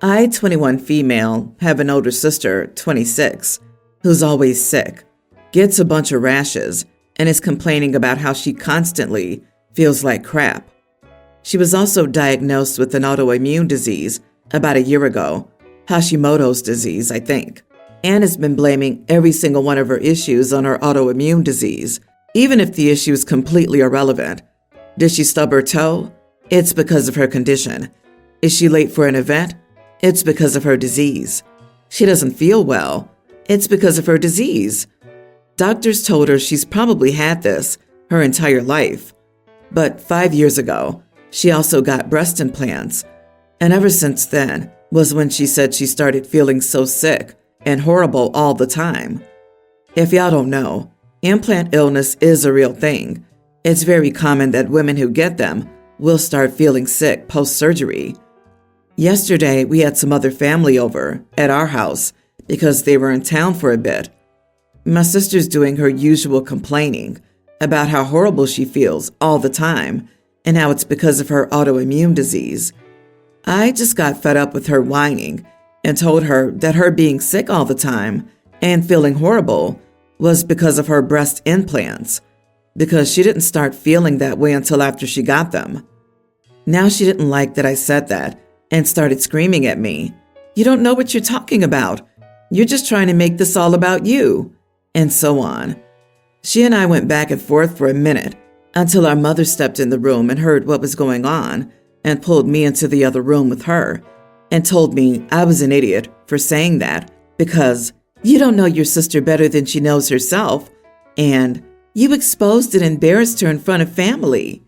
I, 21 female, have an older sister, 26, who's always sick, gets a bunch of rashes, and is complaining about how she constantly feels like crap. She was also diagnosed with an autoimmune disease about a year ago, Hashimoto's disease, I think, and has been blaming every single one of her issues on her autoimmune disease, even if the issue is completely irrelevant. Did she stub her toe? It's because of her condition. Is she late for an event? It's because of her disease. She doesn't feel well. It's because of her disease. Doctors told her she's probably had this her entire life. But 5 years ago, she also got breast implants. And ever since then was when she said she started feeling so sick and horrible all the time. If y'all don't know, implant illness is a real thing. It's very common that women who get them will start feeling sick post-surgery. Yesterday, we had some other family over at our house because they were in town for a bit. My sister's doing her usual complaining about how horrible she feels all the time and how it's because of her autoimmune disease. I just got fed up with her whining and told her that her being sick all the time and feeling horrible was because of her breast implants, because she didn't start feeling that way until after she got them. Now she didn't like that I said that and started screaming at me. "You don't know what you're talking about. You're just trying to make this all about you," and so on. She and I went back and forth for a minute until our mother stepped in the room and heard what was going on and pulled me into the other room with her and told me I was an idiot for saying that because you don't know your sister better than she knows herself, and you exposed and embarrassed her in front of family.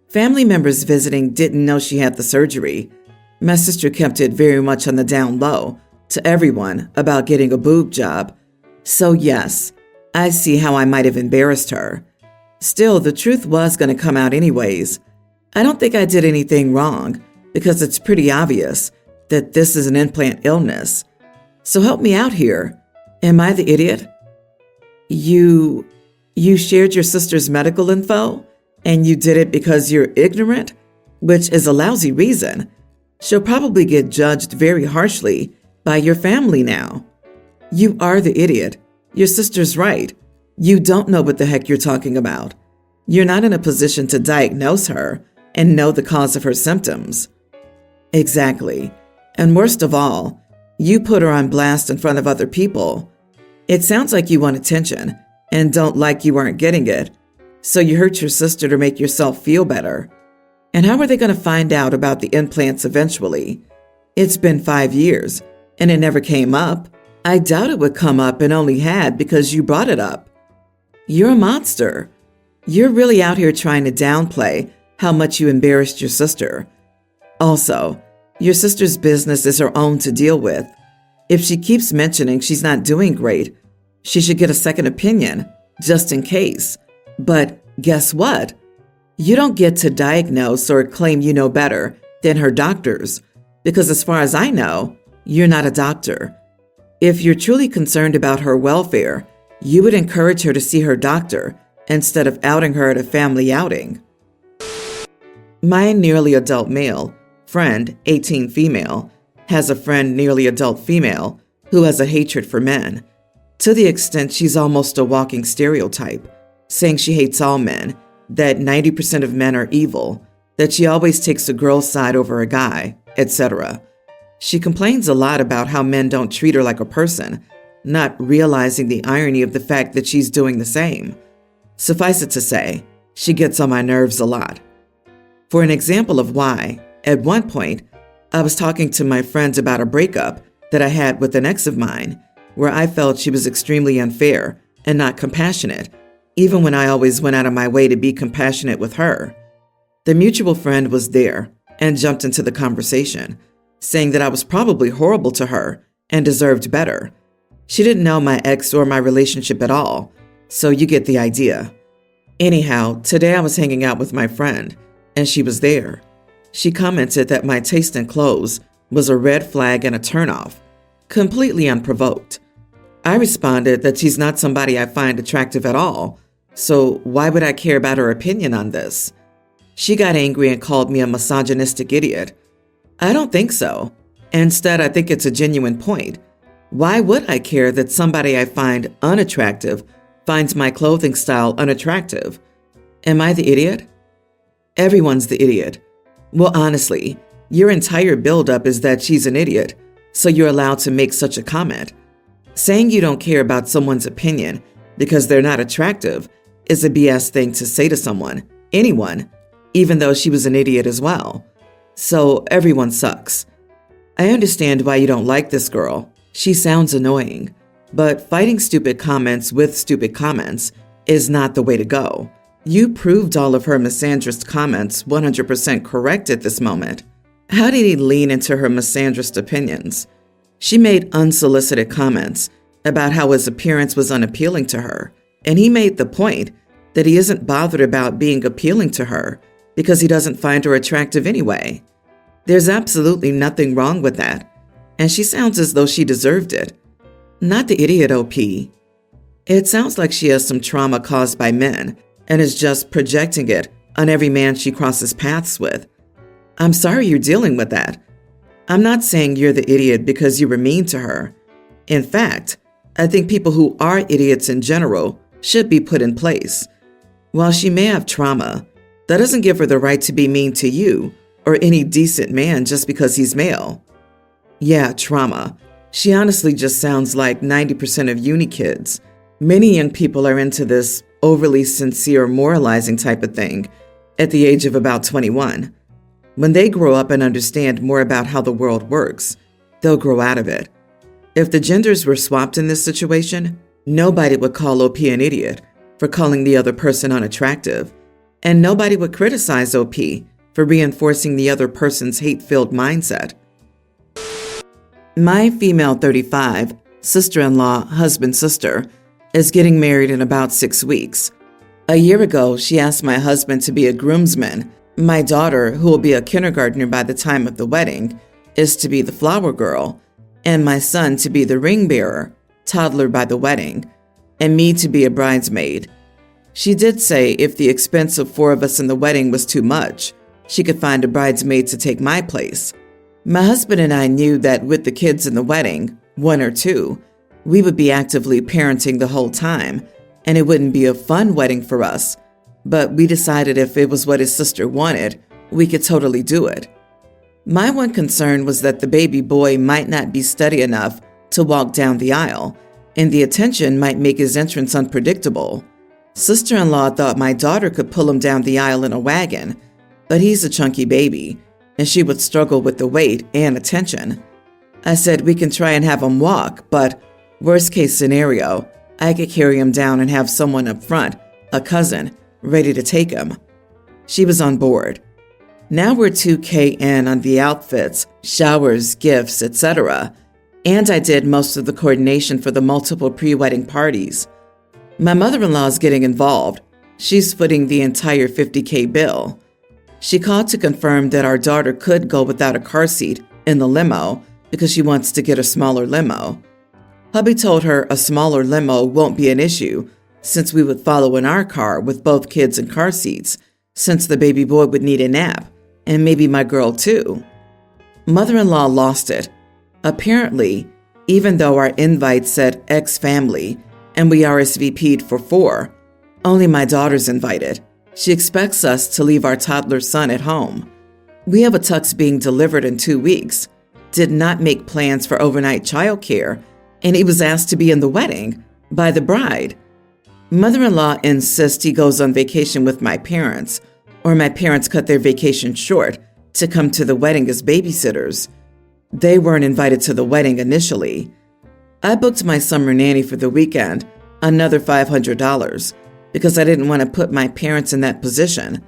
Family members visiting didn't know she had the surgery. My sister kept it very much on the down low to everyone about getting a boob job. So yes, I see how I might have embarrassed her. Still, the truth was going to come out anyways. I don't think I did anything wrong because it's pretty obvious that this is an implant illness. So help me out here. Am I the idiot? You shared your sister's medical info and you did it because you're ignorant, which is a lousy reason. She'll probably get judged very harshly by your family now. You are the idiot. Your sister's right. You don't know what the heck you're talking about. You're not in a position to diagnose her and know the cause of her symptoms. Exactly. And worst of all, you put her on blast in front of other people. It sounds like you want attention and don't like you aren't getting it. So you hurt your sister to make yourself feel better. And how are they going to find out about the implants eventually? It's been 5 years, and it never came up. I doubt it would come up and only had because you brought it up. You're a monster. You're really out here trying to downplay how much you embarrassed your sister. Also, your sister's business is her own to deal with. If she keeps mentioning she's not doing great, she should get a second opinion, just in case. But guess what? You don't get to diagnose or claim you know better than her doctors, because as far as I know, you're not a doctor. If you're truly concerned about her welfare, you would encourage her to see her doctor instead of outing her at a family outing. My nearly adult male friend, 18 female, has a friend nearly adult female who has a hatred for men, to the extent she's almost a walking stereotype, saying she hates all men, that 90% of men are evil, that she always takes a girl's side over a guy, etc. She complains a lot about how men don't treat her like a person, not realizing the irony of the fact that she's doing the same. Suffice it to say, she gets on my nerves a lot. For an example of why, at one point, I was talking to my friends about a breakup that I had with an ex of mine, where I felt she was extremely unfair and not compassionate, even when I always went out of my way to be compassionate with her. The mutual friend was there and jumped into the conversation, saying that I was probably horrible to her and deserved better. She didn't know my ex or my relationship at all, so you get the idea. Anyhow, today I was hanging out with my friend, and she was there. She commented that my taste in clothes was a red flag and a turnoff, completely unprovoked. I responded that she's not somebody I find attractive at all, so why would I care about her opinion on this? She got angry and called me a misogynistic idiot. I don't think so. Instead, I think it's a genuine point. Why would I care that somebody I find unattractive finds my clothing style unattractive? Am I the idiot? Everyone's the idiot. Well, honestly, your entire buildup is that she's an idiot, so you're allowed to make such a comment. Saying you don't care about someone's opinion because they're not attractive is a BS thing to say to someone, anyone, even though she was an idiot as well. So everyone sucks. I understand why you don't like this girl. She sounds annoying, but fighting stupid comments with stupid comments is not the way to go. You proved all of her misandrist comments 100% correct at this moment. How did he lean into her misandrist opinions? She made unsolicited comments about how his appearance was unappealing to her, and he made the point that he isn't bothered about being appealing to her because he doesn't find her attractive anyway. There's absolutely nothing wrong with that, and she sounds as though she deserved it. Not the idiot, OP. It sounds like she has some trauma caused by men and is just projecting it on every man she crosses paths with. I'm sorry you're dealing with that. I'm not saying you're the idiot because you were mean to her. In fact, I think people who are idiots in general should be put in place. While she may have trauma, that doesn't give her the right to be mean to you or any decent man just because he's male. Yeah, trauma. She honestly just sounds like 90% of uni kids. Many young people are into this overly sincere moralizing type of thing at the age of about 21. When they grow up and understand more about how the world works, they'll grow out of it. If the genders were swapped in this situation, nobody would call OP an idiot for calling the other person unattractive, and nobody would criticize OP for reinforcing the other person's hate-filled mindset. My female 35, sister-in-law, husband-sister, is getting married in about 6 weeks. A year ago, she asked my husband to be a groomsman. My daughter, who will be a kindergartner by the time of the wedding, is to be the flower girl, and my son to be the ring bearer, toddler by the wedding, and me to be a bridesmaid. She did say if the expense of 4 of us in the wedding was too much, she could find a bridesmaid to take my place. My husband and I knew that with the kids in the wedding, 1 or 2, we would be actively parenting the whole time, and it wouldn't be a fun wedding for us. But we decided if it was what his sister wanted, we could totally do it. My one concern was that the baby boy might not be steady enough to walk down the aisle, and the attention might make his entrance unpredictable. Sister-in-law thought my daughter could pull him down the aisle in a wagon, but he's a chunky baby, and she would struggle with the weight and attention. I said we can try and have him walk, but worst case scenario, I could carry him down and have someone up front, a cousin, ready to take him. She was on board. Now we're 2K in on the outfits, showers, gifts, etc., and I did most of the coordination for the multiple pre-wedding parties. My mother-in-law is getting involved. She's footing the entire $50K bill. She called to confirm that our daughter could go without a car seat in the limo because she wants to get a smaller limo. Hubby told her a smaller limo won't be an issue since we would follow in our car with both kids in car seats, since the baby boy would need a nap, and maybe my girl too. Mother-in-law lost it. Apparently, even though our invite said ex-family and we RSVP'd for 4, only my daughter's invited. She expects us to leave our toddler son at home. We have a tux being delivered in 2 weeks, did not make plans for overnight childcare, and he was asked to be in the wedding by the bride. Mother-in-law insists he goes on vacation with my parents, or my parents cut their vacation short to come to the wedding as babysitters. They weren't invited to the wedding initially. I booked my summer nanny for the weekend, another $500, because I didn't want to put my parents in that position.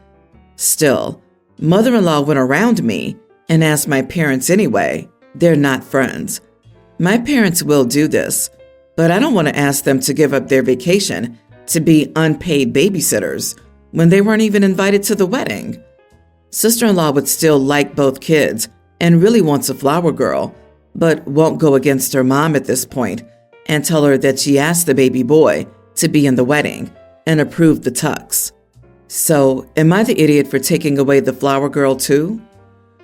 Still, mother-in-law went around me and asked my parents anyway. They're not friends. My parents will do this, but I don't want to ask them to give up their vacation to be unpaid babysitters when they weren't even invited to the wedding. Sister-in-law would still like both kids and really wants a flower girl, but won't go against her mom at this point and tell her that she asked the baby boy to be in the wedding and approved the tux. So, am I the idiot for taking away the flower girl too?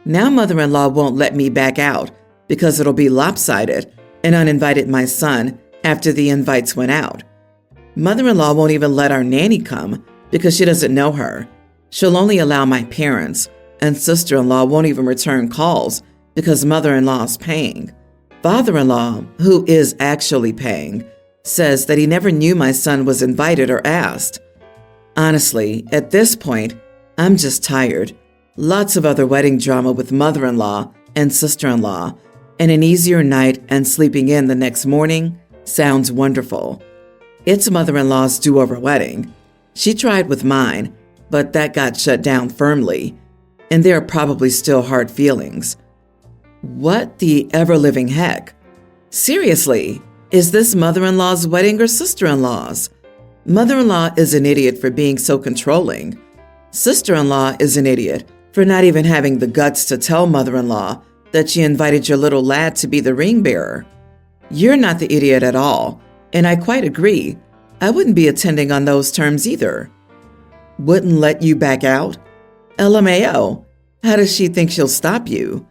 Now mother-in-law won't let me back out because it'll be lopsided, and uninvited my son after the invites went out. Mother-in-law won't even let our nanny come because she doesn't know her. She'll only allow my parents, and sister-in-law won't even return calls because mother-in-law's paying. Father-in-law, who is actually paying, says that he never knew my son was invited or asked. Honestly, at this point, I'm just tired. Lots of other wedding drama with mother-in-law and sister-in-law, and an easier night and sleeping in the next morning sounds wonderful. It's mother-in-law's do-over wedding. She tried with mine, but that got shut down firmly, and there are probably still hard feelings. What the ever-living heck? Seriously, is this mother-in-law's wedding or sister-in-law's? Mother-in-law is an idiot for being so controlling. Sister-in-law is an idiot for not even having the guts to tell mother-in-law that she invited your little lad to be the ring bearer. You're not the idiot at all, and I quite agree. I wouldn't be attending on those terms either. Wouldn't let you back out? LMAO, how does she think she'll stop you?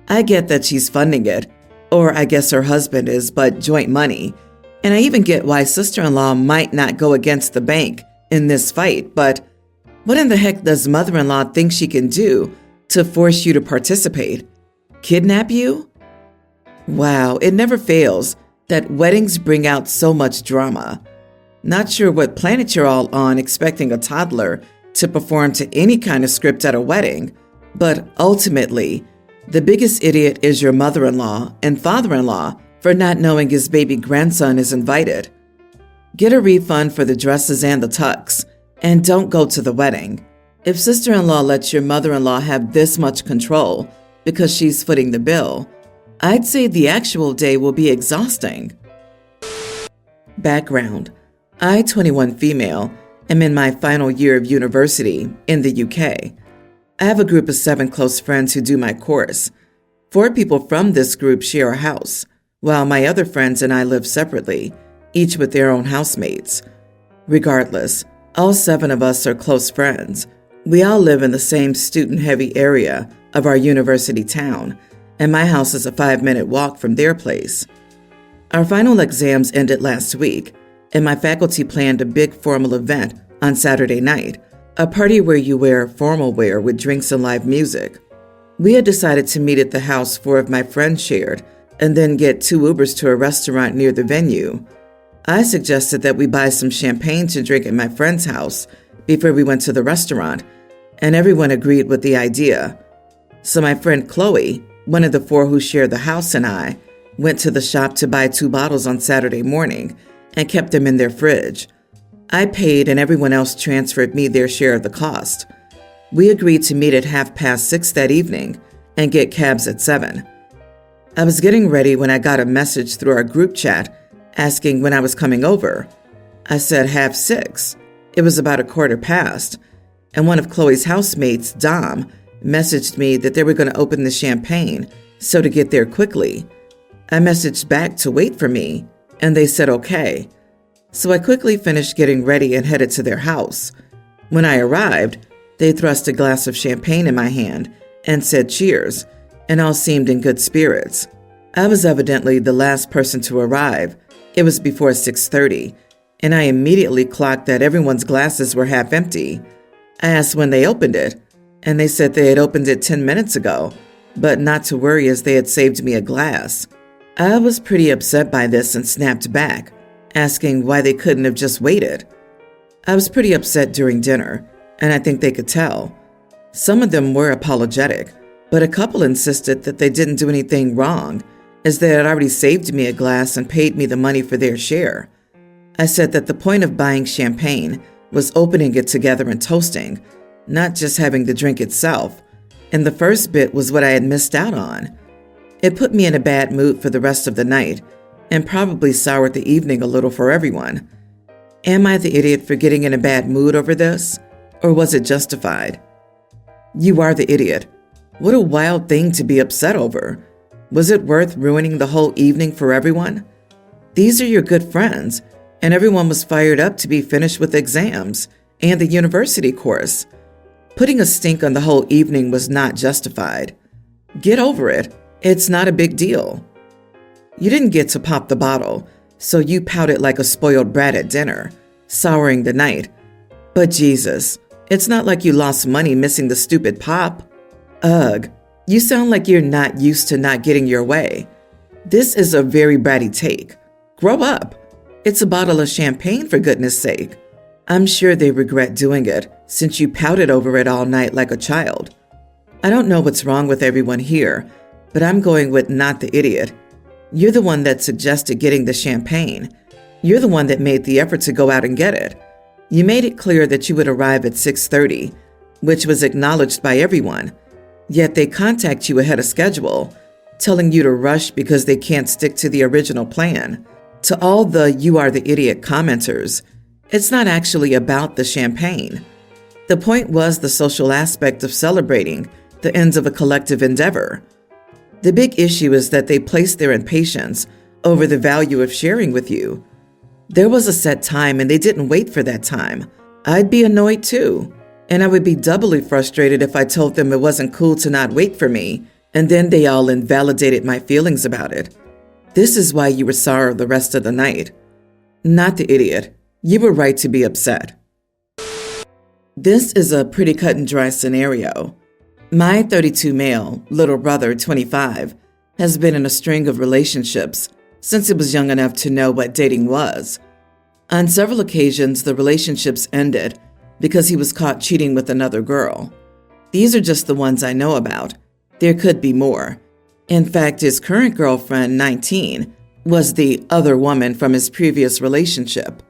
I get that she's funding it, or I guess her husband is, but joint money. And I even get why sister-in-law might not go against the bank in this fight, but what in the heck does mother-in-law think she can do to force you to participate? Kidnap you? Wow, it never fails that weddings bring out so much drama. Not sure what planet you're all on expecting a toddler to perform to any kind of script at a wedding, but ultimately, the biggest idiot is your mother-in-law and father-in-law for not knowing his baby grandson is invited. Get a refund for the dresses and the tux, and don't go to the wedding. If sister-in-law lets your mother-in-law have this much control because she's footing the bill, I'd say the actual day will be exhausting. Background: I, 21 female, am in my final year of university in the UK. I have a group of 7 close friends who do my course. 4 people from this group share a house, while my other friends and I live separately, each with their own housemates. Regardless, all 7 of us are close friends. We all live in the same student-heavy area of our university town, and my house is a 5-minute walk from their place. Our final exams ended last week, and my faculty planned a big formal event on Saturday night, a party where you wear formal wear with drinks and live music. We had decided to meet at the house 4 of my friends shared, and then get 2 Ubers to a restaurant near the venue. I suggested that we buy some champagne to drink at my friend's house before we went to the restaurant, and everyone agreed with the idea. So my friend Chloe, one of the 4 who shared the house, and I went to the shop to buy 2 bottles on Saturday morning and kept them in their fridge. I paid and everyone else transferred me their share of the cost. We agreed to meet at 6:30 that evening and get cabs at 7. I was getting ready when I got a message through our group chat asking when I was coming over. I said 6:30. It was about 15:15, and one of Chloe's housemates, Dom, messaged me that they were going to open the champagne, so to get there quickly. I messaged back to wait for me, and they said okay. So I quickly finished getting ready and headed to their house. When I arrived, they thrust a glass of champagne in my hand and said cheers, and all seemed in good spirits. I was evidently the last person to arrive. It was before 6:30, and I immediately clocked that everyone's glasses were half empty. I asked when they opened it, and they said they had opened it 10 minutes ago, but not to worry as they had saved me a glass. I was pretty upset by this and snapped back, asking why they couldn't have just waited. I was pretty upset during dinner, and I think they could tell. Some of them were apologetic, but a couple insisted that they didn't do anything wrong, as they had already saved me a glass and paid me the money for their share. I said that the point of buying champagne was opening it together and toasting, not just having the drink itself, and the first bit was what I had missed out on. It put me in a bad mood for the rest of the night, and probably soured the evening a little for everyone. Am I the idiot for getting in a bad mood over this, or was it justified? You are the idiot. What a wild thing to be upset over. Was it worth ruining the whole evening for everyone? These are your good friends, and everyone was fired up to be finished with exams and the university course. Putting a stink on the whole evening was not justified. Get over it It's not a big deal. You didn't get to pop the bottle, so you pouted like a spoiled brat at dinner, souring the night. But Jesus, it's not like you lost money missing the stupid pop. Ugh, you sound like you're not used to not getting your way. This is a very bratty take. Grow up. It's a bottle of champagne, for goodness sake. I'm sure they regret doing it since you pouted over it all night like a child. I don't know what's wrong with everyone here, but I'm going with not the idiot. You're the one that suggested getting the champagne. You're the one that made the effort to go out and get it. You made it clear that you would arrive at 6:30, which was acknowledged by everyone. Yet they contact you ahead of schedule, telling you to rush because they can't stick to the original plan. To all the "you are the idiot" commenters, it's not actually about the champagne. The point was the social aspect of celebrating the ends of a collective endeavor. The big issue is that they placed their impatience over the value of sharing with you. There was a set time and they didn't wait for that time. I'd be annoyed too. And I would be doubly frustrated if I told them it wasn't cool to not wait for me, and then they all invalidated my feelings about it. This is why you were sour the rest of the night. Not the idiot. You were right to be upset. This is a pretty cut and dry scenario. My 32 male, little brother, 25, has been in a string of relationships since he was young enough to know what dating was. On several occasions, the relationships ended because he was caught cheating with another girl. These are just the ones I know about. There could be more. In fact, his current girlfriend, 19, was the other woman from his previous relationship.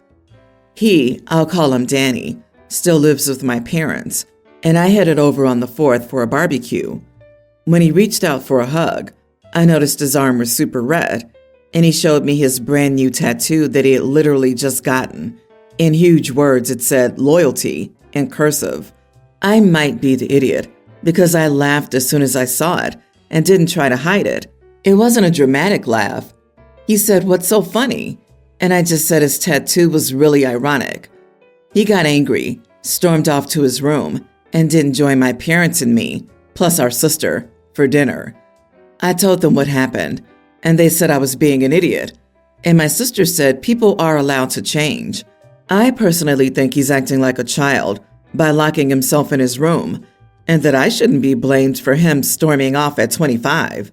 He, I'll call him Danny, still lives with my parents, and I headed over on the 4th for a barbecue. When he reached out for a hug, I noticed his arm was super red, and he showed me his brand new tattoo that he had literally just gotten. In huge words, it said "loyalty" in cursive. I might be the idiot because I laughed as soon as I saw it and didn't try to hide it. It wasn't a dramatic laugh. He said, "What's so funny?" And I just said his tattoo was really ironic. He got angry, stormed off to his room, and didn't join my parents and me, plus our sister, for dinner. I told them what happened, and they said I was being an idiot. And my sister said people are allowed to change. I personally think he's acting like a child by locking himself in his room, and that I shouldn't be blamed for him storming off at 25.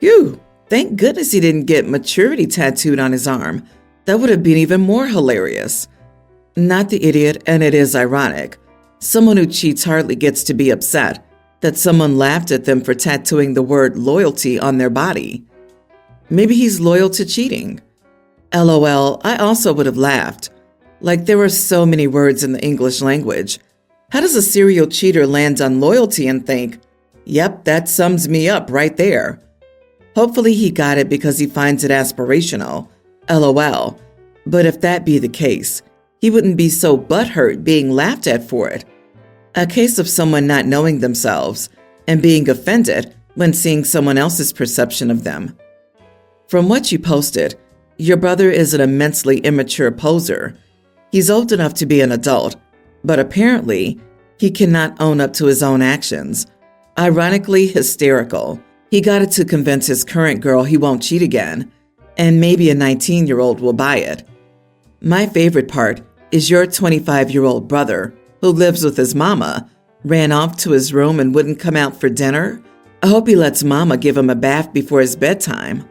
Phew, thank goodness he didn't get maturity tattooed on his arm. That would have been even more hilarious. Not the idiot, and it is ironic. Someone who cheats hardly gets to be upset that someone laughed at them for tattooing the word loyalty on their body. Maybe he's loyal to cheating. LOL, I also would have laughed. Like, there are so many words in the English language. How does a serial cheater land on loyalty and think, "Yep, that sums me up right there"? Hopefully he got it because he finds it aspirational. LOL. But if that be the case, he wouldn't be so butthurt being laughed at for it. A case of someone not knowing themselves and being offended when seeing someone else's perception of them. From what you posted, your brother is an immensely immature poser. He's old enough to be an adult, but apparently he cannot own up to his own actions. Ironically hysterical. He got it to convince his current girl he won't cheat again, and maybe a 19-year-old will buy it. My favorite part is your 25-year-old brother, who lives with his mama, ran off to his room and wouldn't come out for dinner. I hope he lets mama give him a bath before his bedtime.